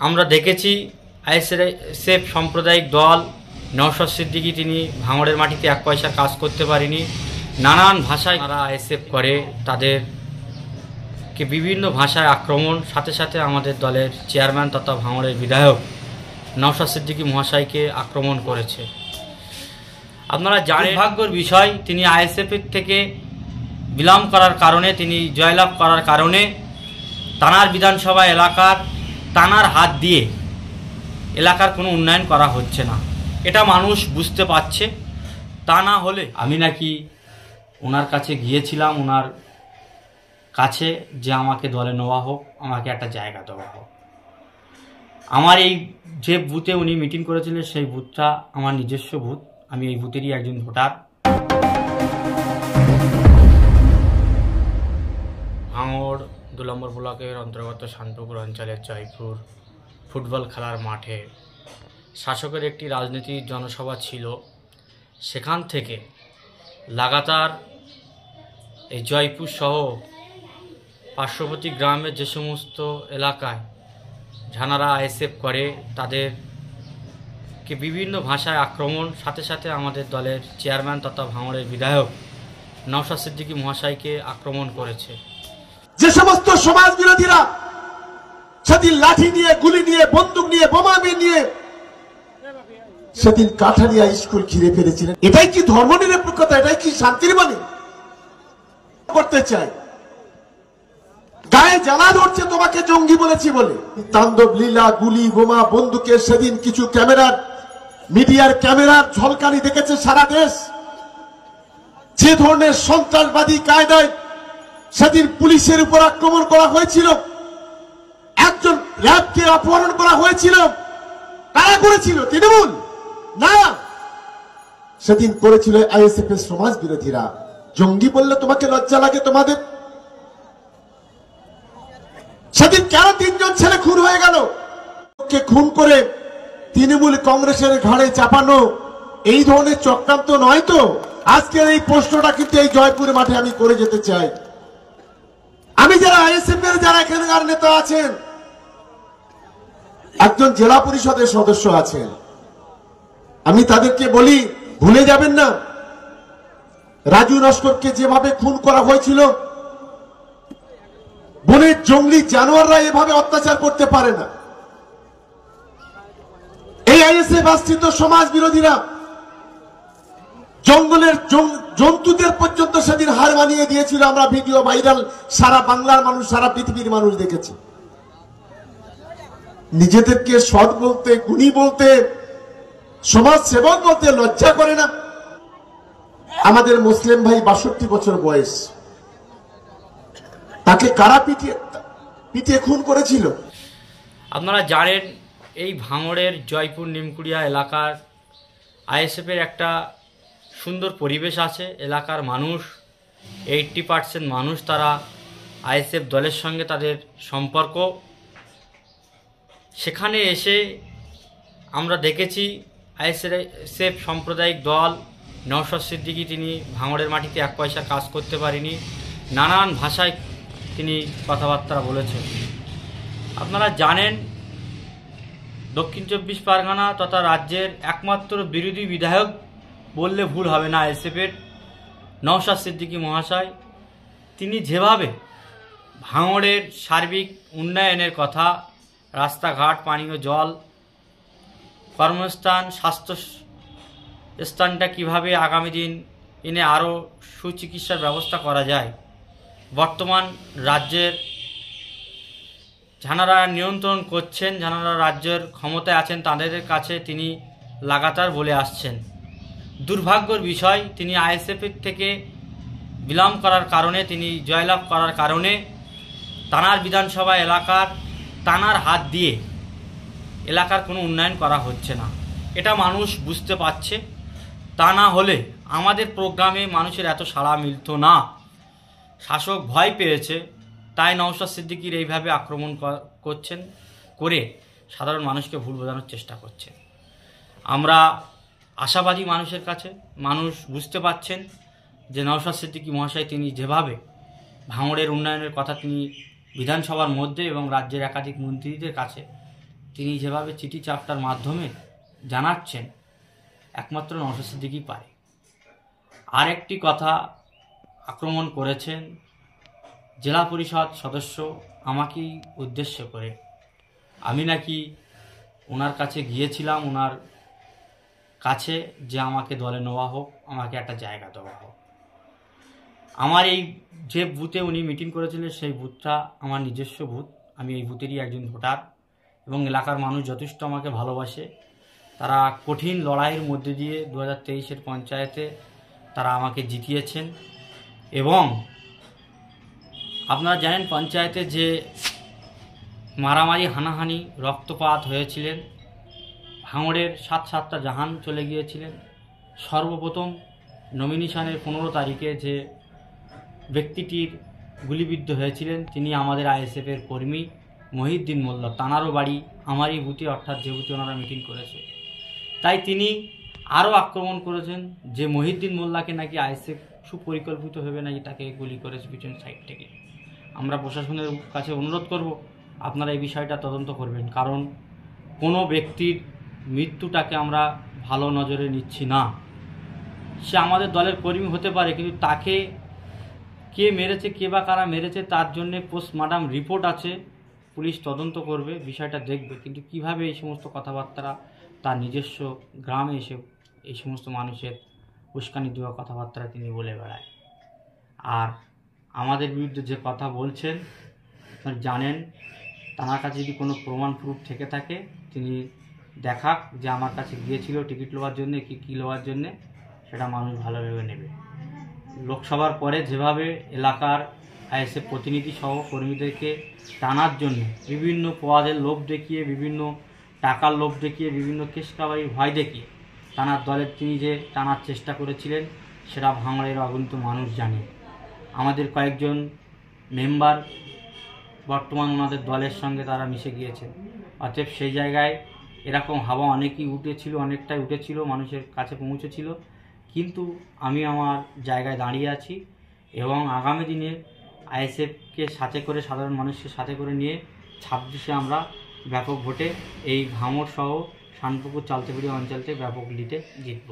আমরা দেখেছি আইএসএফ সাম্প্রদায়িক দল নওশাদ সিদ্দিকী তিনি ভাঙড়ের মাটিতে এক পয়সা কাজ করতে পারেনি। নানান ভাষায় তারা আইএসএফ করে, তাদেরকে বিভিন্ন ভাষায় আক্রমণ, সাথে সাথে আমাদের দলের চেয়ারম্যান তথা ভাঙড়ের বিধায়ক নওশাদ সিদ্দিকী মহাশয়কে আক্রমণ করেছে। আপনারা জানেন, ভাগ্যের বিষয় তিনি আইএসএফের থেকে বিলম্ব করার কারণে, তিনি জয়লাভ করার কারণে তানার বিধানসভা এলাকার তানার হাত দিয়ে এলাকার কোনো উন্নয়ন করা হচ্ছে না। এটা মানুষ বুঝতে পারছে। তা না হলে আমি নাকি ওনার কাছে গিয়েছিলাম, ওনার কাছে যে আমাকে দলে নেওয়া হোক, আমাকে একটা জায়গা দেওয়া হোক। আমার এই যে বুথে উনি মিটিং করেছিলেন সেই বুথটা আমার নিজস্ব বুথ, আমি এই বুথেরই একজন ভোটার। ভাঙড় 2 নম্বর ব্লকের অন্তর্গত শানপুকুর অঞ্চলের জয়পুর ফুটবল খেলার মাঠে শাসকের একটি রাজনীতির জনসভা ছিল। সেখান থেকে লাগাতার এই জয়পুর সহ পার্শ্ববর্তী গ্রামের যে সমস্ত এলাকায় যারা আইএসএফ করে তাদেরকে বিভিন্ন ভাষায় আক্রমণ, সাথে সাথে আমাদের দলের চেয়ারম্যান তথা ভাঙড়ের বিধায়ক নওশাদ সিদ্দিকী মহাশয়কে আক্রমণ করেছে। যে সমস্ত সমাজ বিরোধীরা সেদিন লাঠি নিয়ে, গুলি নিয়ে, বন্দুক নিয়ে, বোমা নিয়ে সেদিন কাঠালিয়া স্কুল ঘিরে ফেলেছিলেন, এটাই কি ধর্মনিরপেক্ষতা? এটাই কি শান্তির বাণী? করতে চাই গায়ে জ্বালা ধরছে তোমাকে জঙ্গি বলেছি বলে। তাণ্ডব লীলা, গুলি, বোমা, বন্দুকের সেদিন কিছু ক্যামেরার, মিডিয়ার ক্যামেরার ঝলকানি দেখেছে সারা দেশ। যে ধরনের সন্ত্রাসবাদী কায়দায় সেদিন পুলিশের উপর আক্রমণ করা হয়েছিল, একজন র্যাবকে অপহরণ করা হয়েছিল, কারা করেছিল? তৃণমূল না, সেদিন করেছিল আইএসএফ এর সমাজ বিরোধীরা। জঙ্গি বললে তোমাকে লজ্জা লাগে তোমাদের? সেদিন কেন 3 জন ছেলে খুন হয়ে গেল? কে খুন করে তৃণমূল কংগ্রেসের ঘাড়ে চাপানো এই ধরনের চক্রান্ত নয় তো? আজকের এই প্রশ্নটা কিন্তু এই জয়পুর মাঠে আমি করে যেতে চাই। আমি যারা আইএসএফ এর যারা এখানকার নেতা আছেন, একজন জেলা পরিষদের সদস্য আছেন, আমি তাদেরকে বলি ভুলে যাবেন না রাজু নস্করকে যেভাবে খুন করা হয়েছিল। বনের জঙ্গলি জানোয়াররা এভাবে অত্যাচার করতে পারে না। এই আইএসএফ আশ্রিত সমাজ বিরোধীরা জঙ্গলের জন্তুদের পর্যন্ত সেদিন হার মানিয়ে দিয়েছিল। আমরা ভিডিও ভাইরাল, সারা বাংলার মানুষ, সারা পৃথিবীর মানুষ দেখেছে। নিজেদেরকে সৎ বলতে, গুণী বলতে, সমাজ সেবক বলতে লজ্জা করে না? আমাদের মুসলিম ভাই 62 বছর বয়স, তাকে কারা পিটিয়ে খুন করেছিল? আপনারা জানেন, এই ভাঙড়ের জয়পুর নিমকুড়িয়া এলাকার আইএসএফের একটা সুন্দর পরিবেশ আছে। এলাকার মানুষ 80% মানুষ তারা আইএসএফ দলের সঙ্গে তাদের সম্পর্ক। সেখানে এসে আমরা দেখেছি আইএসএফ সাম্প্রদায়িক দল নওশাদ সিদ্দিকী তিনি ভাঙড়ের মাটিতে এক পয়সা কাজ করতে পারেনি। নানান ভাষায় তিনি কথাবার্তা বলেছেন। আপনারা জানেন, দক্ষিণ 24 পরগনা তথা রাজ্যের একমাত্র বিরোধী বিধায়ক বললে ভুল হবে না আইএসএফের নওশাদ সিদ্দিকী মহাশয়। তিনি যেভাবে ভাঙড়ের সার্বিক উন্নয়নের কথা, রাস্তাঘাট, পানীয় জল, কর্মস্থান, স্বাস্থ্য স্থানটা কিভাবে আগামী দিন এনে আরও সুচিকিৎসার ব্যবস্থা করা যায়, বর্তমান রাজ্যের যারা নিয়ন্ত্রণ করছেন, যারা রাজ্যের ক্ষমতায় আছেন, তাদের কাছে তিনি লাগাতার বলে আসছেন। দুর্ভাগ্যের বিষয়, তিনি আইএসএফের থেকে বিলম্ব করার কারণে, তিনি জয়লাভ করার কারণে তানার বিধানসভা এলাকার তানার হাত দিয়ে এলাকার কোনো উন্নয়ন করা হচ্ছে না। এটা মানুষ বুঝতে পারছে। তা না হলে আমাদের প্রোগ্রামে মানুষের এত সাড়া মিলত না। শাসক ভয় পেয়েছে, তাই নওশাদ সিদ্দিকীর এইভাবে আক্রমণ করছেন, করে সাধারণ মানুষকে ভুল বোঝানোর চেষ্টা করছেন। আমরা আশাবাদী মানুষের কাছে, মানুষ বুঝতে পারছেন যে নওশাদ সিদ্দিকী মহাশয় তিনি যেভাবে ভাঙড়ের উন্নয়নের কথা তিনি বিধানসভার মধ্যে এবং রাজ্যের একাধিক মন্ত্রীদের কাছে তিনি যেভাবে চিঠি চাপটার মাধ্যমে জানাচ্ছেন, একমাত্র নওশাদ সিদ্দিকী পারে। আরেকটি কথা আক্রমণ করেছেন জেলা পরিষদ সদস্য আমাকেই উদ্দেশ্য করে। আমি নাকি ওনার কাছে গিয়েছিলাম, ওনার কাছে, যে আমাকে দলে নেওয়া হোক, আমাকে একটা জায়গা দেওয়া হোক। আমার এই যে বুথে উনি মিটিং করেছিলেন সেই বুথটা আমার নিজস্ব বুথ। আমি এই বুথেরই একজন ভোটার এবং এলাকার মানুষ যথেষ্ট আমাকে ভালোবাসে। তারা কঠিন লড়াইয়ের মধ্যে দিয়ে 2023-এর পঞ্চায়েতে তারা আমাকে জিতিয়েছেন। এবং আপনারা জানেন পঞ্চায়েতে যে মারামারি, হানাহানি, রক্তপাত হয়েছিলেন, ভাঙড়ের 7-7টা জাহান চলে গিয়েছিলেন। সর্বপ্রথম নমিনেশনের 15 তারিখে যে ব্যক্তিটির গুলিবিদ্ধ হয়েছিলেন তিনি আমাদের আইএসএফের কর্মী মহিউদ্দিন মোল্লা। তাঁরও বাড়ি আমারই বুথে, অর্থাৎ যে বুথে ওনারা মিটিং করেছে। তাই তিনি আরও আক্রমণ করেছেন যে মহিউদ্দিন মোল্লাকে নাকি আইএসএফ সুপরিকল্পিতভাবে নাকি তাকে গুলি করেছে পিছন সাইড থেকে। আমরা প্রশাসনের কাছে অনুরোধ করব, আপনারা এই বিষয়টা তদন্ত করবেন, কারণ কোনো ব্যক্তির মৃত্যুটাকে আমরা ভালো নজরে নিচ্ছি না। সে আমাদের দলের কর্মী হতে পারে, কিন্তু তাকে কে মেরেছে, কে বা কারা মেরেছে, তার জন্যে পোস্টমর্টম রিপোর্ট আছে, পুলিশ তদন্ত করবে, বিষয়টা দেখবে। কিন্তু কিভাবে এই সমস্ত কথাবার্তা তার নিজস্ব গ্রামে এসে এই সমস্ত মানুষের উস্কানি দেওয়া কথাবার্তা তিনি বলে বেড়ায়। আর আমাদের বিরুদ্ধে যে কথা বলছেন জানেন, তার কাছে যদি কোনো প্রমাণ প্রুফ থেকে থাকে তিনি দেখাক যে আমার কাছে গিয়েছিল টিকিট নেওয়ার জন্য, কী নেওয়ার জন্যে, সেটা মানুষ ভালোভাবে নেবে। লোকসভার পরে যেভাবে এলাকার আইএসএফ প্রতিনিধি সহ কর্মীদেরকে টানার জন্য বিভিন্ন পদের লোভ দেখিয়ে, বিভিন্ন টাকার লোভ দেখিয়ে, বিভিন্ন কেসকাবারির ভয় দেখিয়ে টানার দলের তিনি যে টানার চেষ্টা করেছিলেন সেটা ভাঙড়ের অগণিত মানুষ জানে। আমাদের কয়েকজন মেম্বার বর্তমান ওনাদের দলের সঙ্গে তারা মিশে গিয়েছেন। অতএব সেই জায়গায় এরকম হাওয়া অনেকটাই উঠেছিল, মানুষের কাছে পৌঁছেছিল। কিন্তু আমি আমার জায়গায় দাঁড়িয়ে আছি এবং আগামী দিনে আইএসএফকে সাথে করে, সাধারণ মানুষকে সাথে করে নিয়ে 26-এ আমরা ব্যাপক ভোটে এই ভাঙড় সহ শানপুকুর চালতেপুরি অঞ্চলতে ব্যাপক লিডে জিতব।